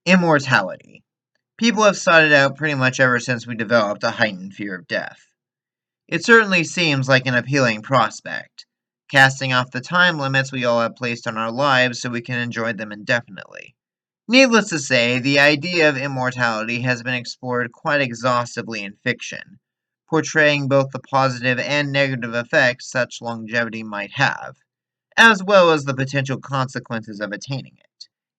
Immortality. People have sought it out pretty much ever since we developed a heightened fear of death. It certainly seems like an appealing prospect, casting off the time limits we all have placed on our lives so we can enjoy them indefinitely. Needless to say, the idea of immortality has been explored quite exhaustively in fiction, portraying both the positive and negative effects such longevity might have, as well as the potential consequences of attaining it.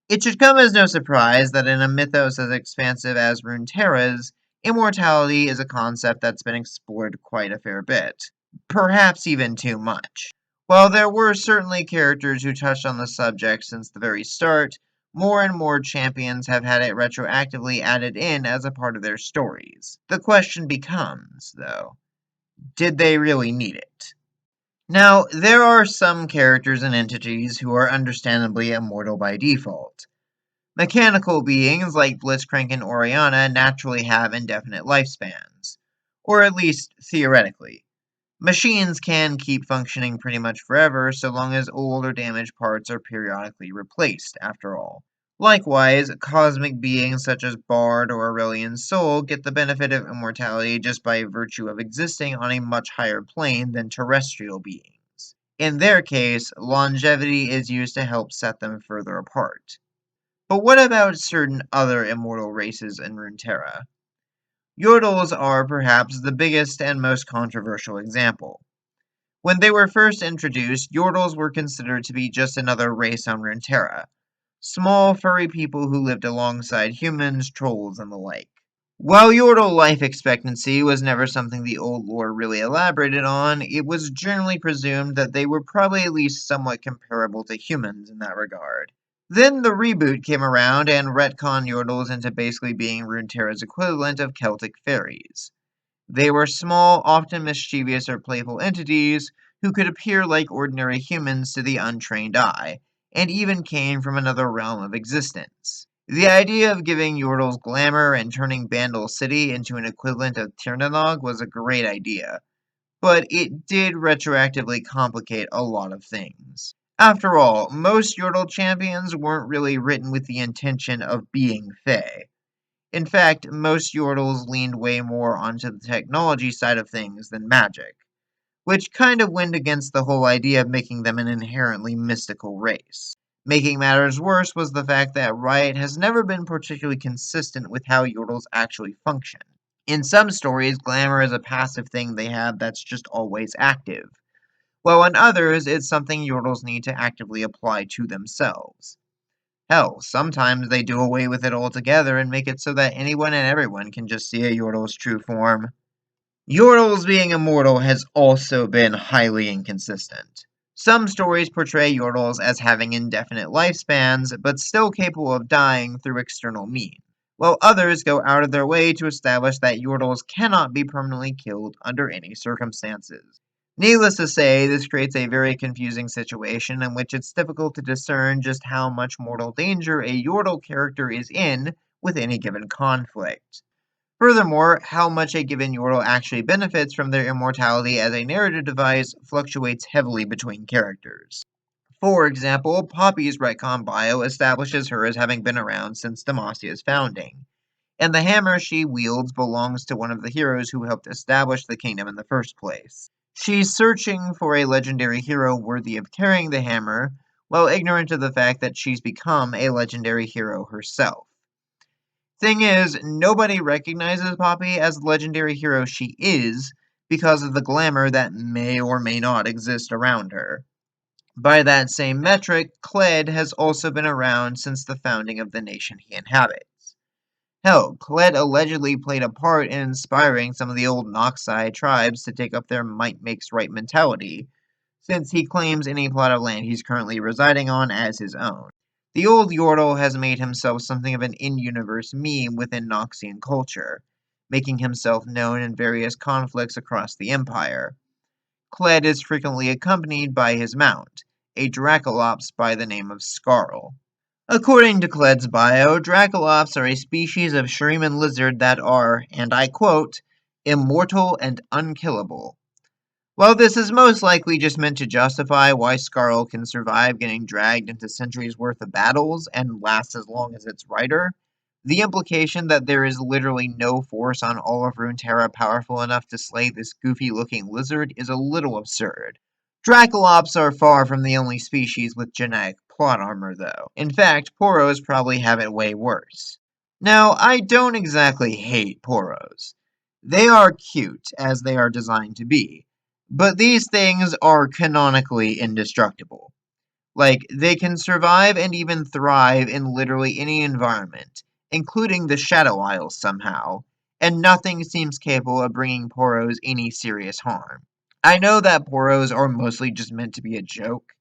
It should come as no surprise that in a mythos as expansive as Runeterra's, immortality is a concept that's been explored quite a fair bit, perhaps even too much. While there were certainly characters who touched on the subject since the very start, more and more champions have had it retroactively added in as a part of their stories. The question becomes, though, did they really need it? Now, there are some characters and entities who are understandably immortal by default. Mechanical beings like Blitzcrank and Oriana naturally have indefinite lifespans, or at least theoretically. Machines can keep functioning pretty much forever so long as old or damaged parts are periodically replaced, after all. Likewise, cosmic beings such as Bard or Aurelian Soul get the benefit of immortality just by virtue of existing on a much higher plane than terrestrial beings. In their case, longevity is used to help set them further apart. But what about certain other immortal races in Runeterra? Yordles are perhaps the biggest and most controversial example. When they were first introduced, Yordles were considered to be just another race on Runeterra, small, furry people who lived alongside humans, trolls, and the like. While Yordle life expectancy was never something the old lore really elaborated on, it was generally presumed that they were probably at least somewhat comparable to humans in that regard. Then the reboot came around and retconned Yordles into basically being Runeterra's equivalent of Celtic fairies. They were small, often mischievous or playful entities who could appear like ordinary humans to the untrained eye, and even came from another realm of existence. The idea of giving Yordles glamour and turning Bandle City into an equivalent of Tirnanog was a great idea, but it did retroactively complicate a lot of things. After all, most Yordle champions weren't really written with the intention of being Fae. In fact, most Yordles leaned way more onto the technology side of things than magic, which kind of went against the whole idea of making them an inherently mystical race. Making matters worse was the fact that Riot has never been particularly consistent with how Yordles actually function. In some stories, glamour is a passive thing they have that's just always active, while in others, it's something Yordles need to actively apply to themselves. Hell, sometimes they do away with it altogether and make it so that anyone and everyone can just see a Yordle's true form. Yordles being immortal has also been highly inconsistent. Some stories portray Yordles as having indefinite lifespans, but still capable of dying through external means, while others go out of their way to establish that Yordles cannot be permanently killed under any circumstances. Needless to say, this creates a very confusing situation in which it's difficult to discern just how much mortal danger a Yordle character is in with any given conflict. Furthermore, how much a given Yordle actually benefits from their immortality as a narrative device fluctuates heavily between characters. For example, Poppy's retcon bio establishes her as having been around since Demasia's founding, and the hammer she wields belongs to one of the heroes who helped establish the kingdom in the first place. She's searching for a legendary hero worthy of carrying the hammer, while ignorant of the fact that she's become a legendary hero herself. Thing is, nobody recognizes Poppy as the legendary hero she is because of the glamour that may or may not exist around her. By that same metric, Kled has also been around since the founding of the nation he inhabits. Hell, Kled allegedly played a part in inspiring some of the old Noxai tribes to take up their might makes right mentality, since he claims any plot of land he's currently residing on as his own. The old Yordle has made himself something of an in-universe meme within Noxian culture, making himself known in various conflicts across the Empire. Kled is frequently accompanied by his mount, a Dracolops by the name of Skarl. According to Kled's bio, Dracolops are a species of Shuriman lizard that are, and I quote, immortal and unkillable. While this is most likely just meant to justify why Skarl can survive getting dragged into centuries worth of battles and last as long as its rider, The implication that there is literally no force on all of Runeterra powerful enough to slay this goofy-looking lizard is a little absurd. Dracolops are far from the only species with genetic plot armor, though. In fact, Poros probably have it way worse. Now, I don't exactly hate Poros. They are cute, as they are designed to be, but these things are canonically indestructible. Like, they can survive and even thrive in literally any environment, including the Shadow Isles somehow, and nothing seems capable of bringing Poros any serious harm. I know that Poros are mostly just meant to be a joke,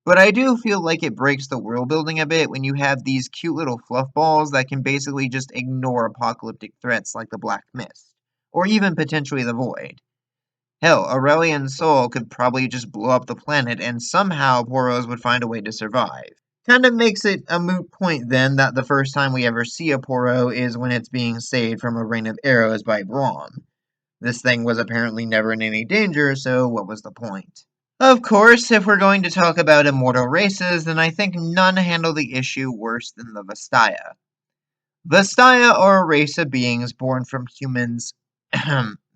but I do feel like it breaks the world building a bit when you have these cute little fluff balls that can basically just ignore apocalyptic threats like the Black Mist, or even potentially the Void. Hell, Aurelian's soul could probably just blow up the planet and somehow Poros would find a way to survive. Kind of makes it a moot point then that the first time we ever see a Poro is when it's being saved from a rain of arrows by Braum. This thing was apparently never in any danger, so what was the point? Of course, if we're going to talk about immortal races, then I think none handle the issue worse than the Vastaya. Vastaya are a race of beings born from humans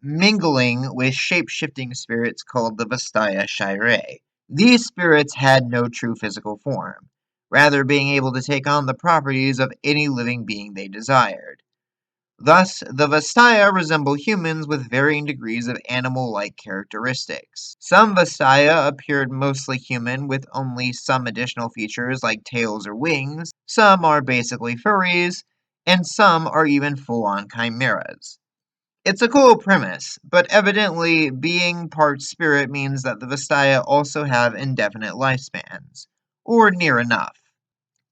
mingling with shape-shifting spirits called the Vastaya Shire. These spirits had no true physical form, rather being able to take on the properties of any living being they desired. Thus, the Vastaya resemble humans with varying degrees of animal-like characteristics. Some Vastaya appeared mostly human with only some additional features like tails or wings, some are basically furries, and some are even full-on chimeras. It's a cool premise, but evidently being part spirit means that the Vastaya also have indefinite lifespans, or near enough.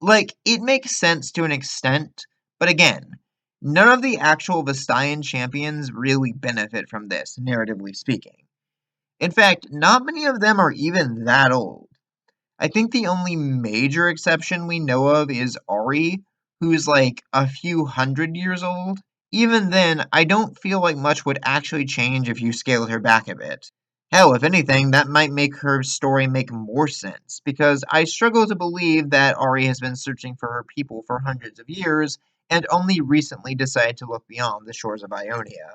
Like, it makes sense to an extent, but again, none of the actual Vastayan champions really benefit from this, narratively speaking. In fact, not many of them are even that old. I think the only major exception we know of is Ari, who's like a few hundred years old. Even then, I don't feel like much would actually change if you scaled her back a bit. Hell, if anything, that might make her story make more sense, because I struggle to believe that Ari has been searching for her people for hundreds of years, and only recently decided to look beyond the shores of Ionia.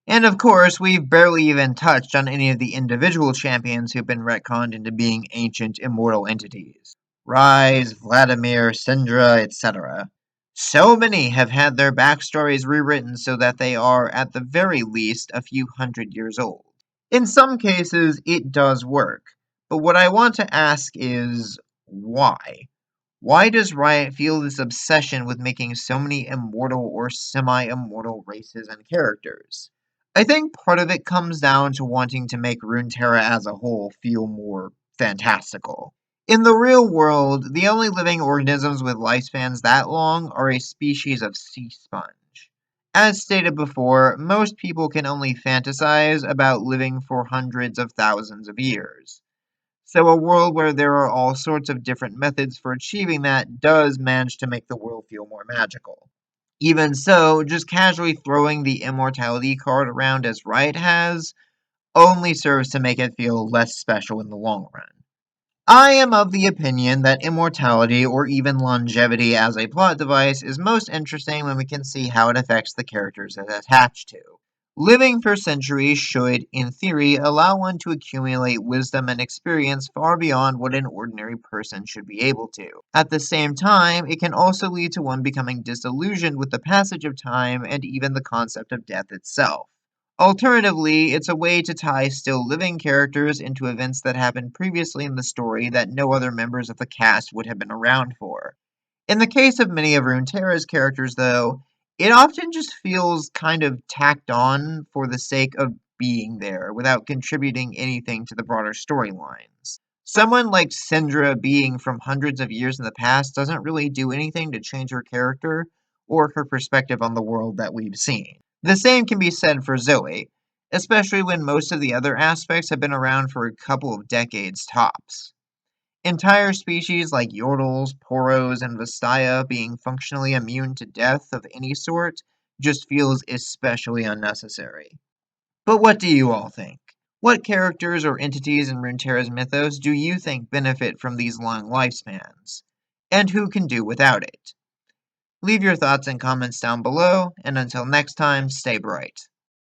And of course, we've barely even touched on any of the individual champions who've been retconned into being ancient immortal entities. Rise, Vladimir, Syndra, etc. So many have had their backstories rewritten so that they are, at the very least, a few hundred years old. In some cases, it does work, but what I want to ask is why? Why does Riot feel this obsession with making so many immortal or semi-immortal races and characters? I think part of it comes down to wanting to make Runeterra as a whole feel more fantastical. In the real world, the only living organisms with lifespans that long are a species of sea sponge. As stated before, most people can only fantasize about living for hundreds of thousands of years. So a world where there are all sorts of different methods for achieving that does manage to make the world feel more magical. Even so, just casually throwing the immortality card around as Riot has only serves to make it feel less special in the long run. I am of the opinion that immortality or even longevity as a plot device is most interesting when we can see how it affects the characters it's attached to. Living for centuries should, in theory, allow one to accumulate wisdom and experience far beyond what an ordinary person should be able to. At the same time, it can also lead to one becoming disillusioned with the passage of time and even the concept of death itself. Alternatively, it's a way to tie still living characters into events that happened previously in the story that no other members of the cast would have been around for. In the case of many of Runeterra's characters, though, it often just feels kind of tacked on for the sake of being there without contributing anything to the broader storylines. Someone like Syndra being from hundreds of years in the past doesn't really do anything to change her character or her perspective on the world that we've seen. The same can be said for Zoe, especially when most of the other aspects have been around for a couple of decades tops. Entire species like Yordles, Poros, and Vastaya being functionally immune to death of any sort just feels especially unnecessary. But what do you all think? What characters or entities in Runeterra's mythos do you think benefit from these long lifespans? And who can do without it? Leave your thoughts and comments down below, and until next time, stay bright.